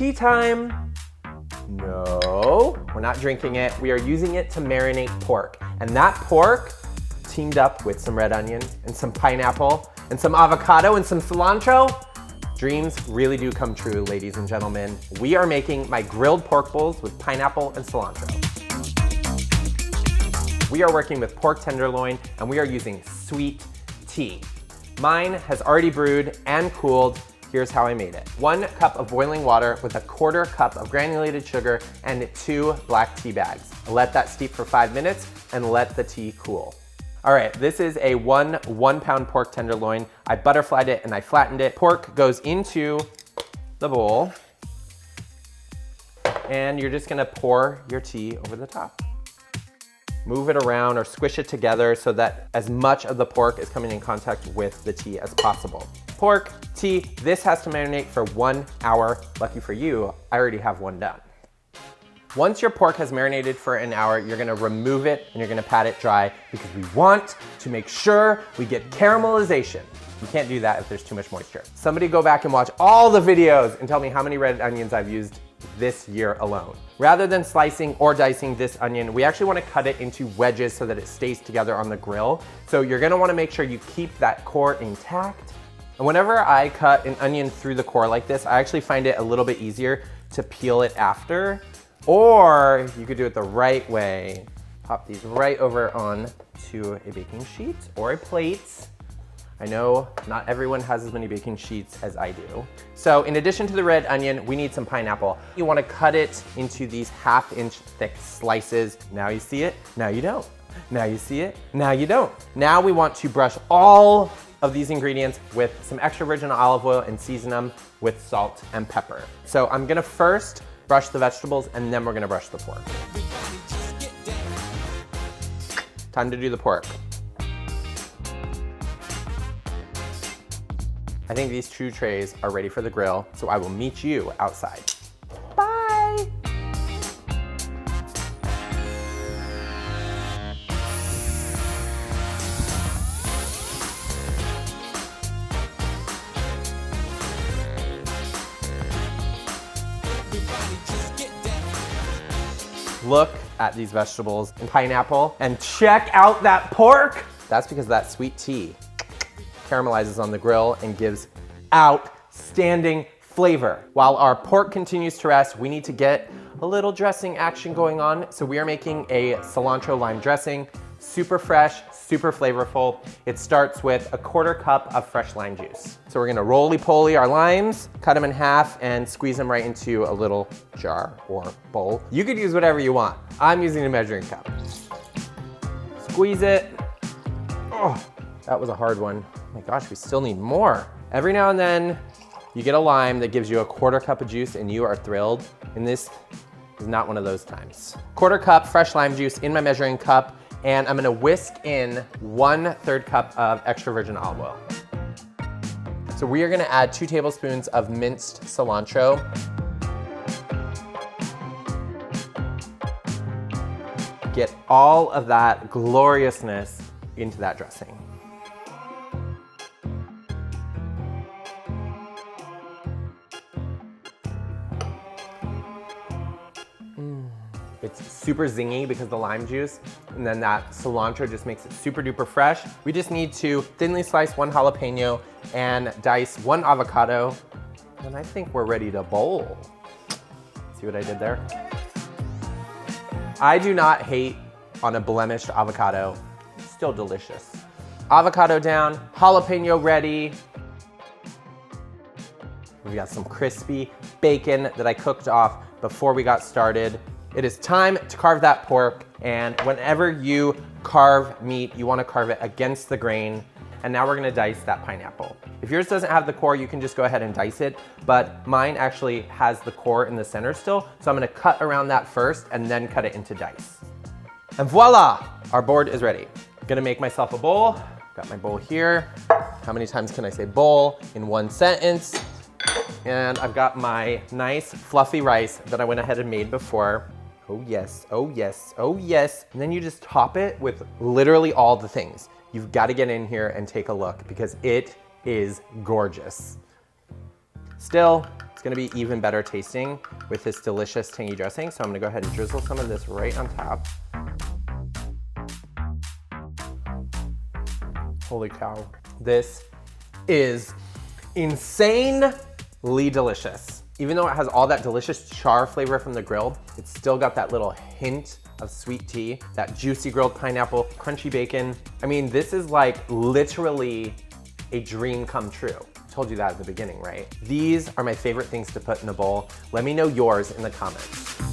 tea time. No, we're not drinking it. We are using it to marinate pork. And that pork teamed up with some red onion and some pineapple and some avocado and some cilantro. Dreams really do come true, ladies and gentlemen. We are making my grilled pork bowls with pineapple and cilantro. We are working with pork tenderloin and we are using sweet tea. Mine has already brewed and cooled. Here's how I made it. 1 cup of boiling water with a 1/4 cup of granulated sugar and 2 black tea bags. Let that steep for 5 minutes and let the tea cool. All right, this is a 1 pound pork tenderloin. I butterflied it and I flattened it. Pork goes into the bowl and you're just gonna pour your tea over the top. Move it around or squish it together so that as much of the pork is coming in contact with the tea as possible. Pork, tea, this has to marinate for 1 hour. Lucky for you, I already have one done. Once your pork has marinated for an hour, you're gonna remove it and you're gonna pat it dry because we want to make sure we get caramelization. You can't do that if there's too much moisture. Somebody go back and watch all the videos and tell me how many red onions I've used this year alone. Rather than slicing or dicing this onion, we actually wanna cut it into wedges so that it stays together on the grill. So you're gonna wanna make sure you keep that core intact. And whenever I cut an onion through the core like this, I actually find it a little bit easier to peel it after. Or you could do it the right way. Pop these right over on to a baking sheet or a plate. I know not everyone has as many baking sheets as I do. So in addition to the red onion, we need some pineapple. You wanna cut it into these 1/2 inch thick slices. Now you see it, now you don't. Now you see it, now you don't. Now we want to brush all of these ingredients with some extra virgin olive oil and season them with salt and pepper. So I'm gonna first brush the vegetables and then we're gonna brush the pork. Time to do the pork. I think these 2 trays are ready for the grill, so I will meet you outside. Bye! Look at these vegetables and pineapple and check out that pork. That's because that sweet tea caramelizes on the grill and gives outstanding flavor. While our pork continues to rest, we need to get a little dressing action going on. So we are making a cilantro lime dressing, super fresh, super flavorful. It starts with a 1/4 cup of fresh lime juice. So we're gonna roly-poly our limes, cut them in half and squeeze them right into a little jar or bowl. You could use whatever you want. I'm using a measuring cup. Squeeze it. Oh, that was a hard one. Oh my gosh, we still need more. Every now and then, you get a lime that gives you a 1/4 cup of juice and you are thrilled. And this is not one of those times. 1/4 cup fresh lime juice in my measuring cup, and I'm gonna whisk in 1/3 cup of extra virgin olive oil. So we are gonna add 2 tablespoons of minced cilantro. Get all of that gloriousness into that dressing. It's super zingy because of the lime juice, and then that cilantro just makes it super duper fresh. We just need to thinly slice 1 jalapeno and dice 1 avocado, and I think we're ready to bowl. See what I did there? I do not hate on a blemished avocado. It's still delicious. Avocado down, jalapeno ready. We got some crispy bacon that I cooked off before we got started. It is time to carve that pork, and whenever you carve meat, you wanna carve it against the grain. And now we're gonna dice that pineapple. If yours doesn't have the core, you can just go ahead and dice it, but mine actually has the core in the center still, so I'm gonna cut around that first and then cut it into dice. And voila, our board is ready. I'm gonna make myself a bowl. Got my bowl here. How many times can I say bowl in one sentence? And I've got my nice fluffy rice that I went ahead and made before. Oh yes, oh yes, oh yes. And then you just top it with literally all the things. You've got to get in here and take a look because it is gorgeous. Still, it's gonna be even better tasting with this delicious tangy dressing. So I'm gonna go ahead and drizzle some of this right on top. Holy cow. This is insanely delicious. Even though it has all that delicious char flavor from the grill, it's still got that little hint of sweet tea, that juicy grilled pineapple, crunchy bacon. I mean, this is like literally a dream come true. I told you that at the beginning, right? These are my favorite things to put in a bowl. Let me know yours in the comments.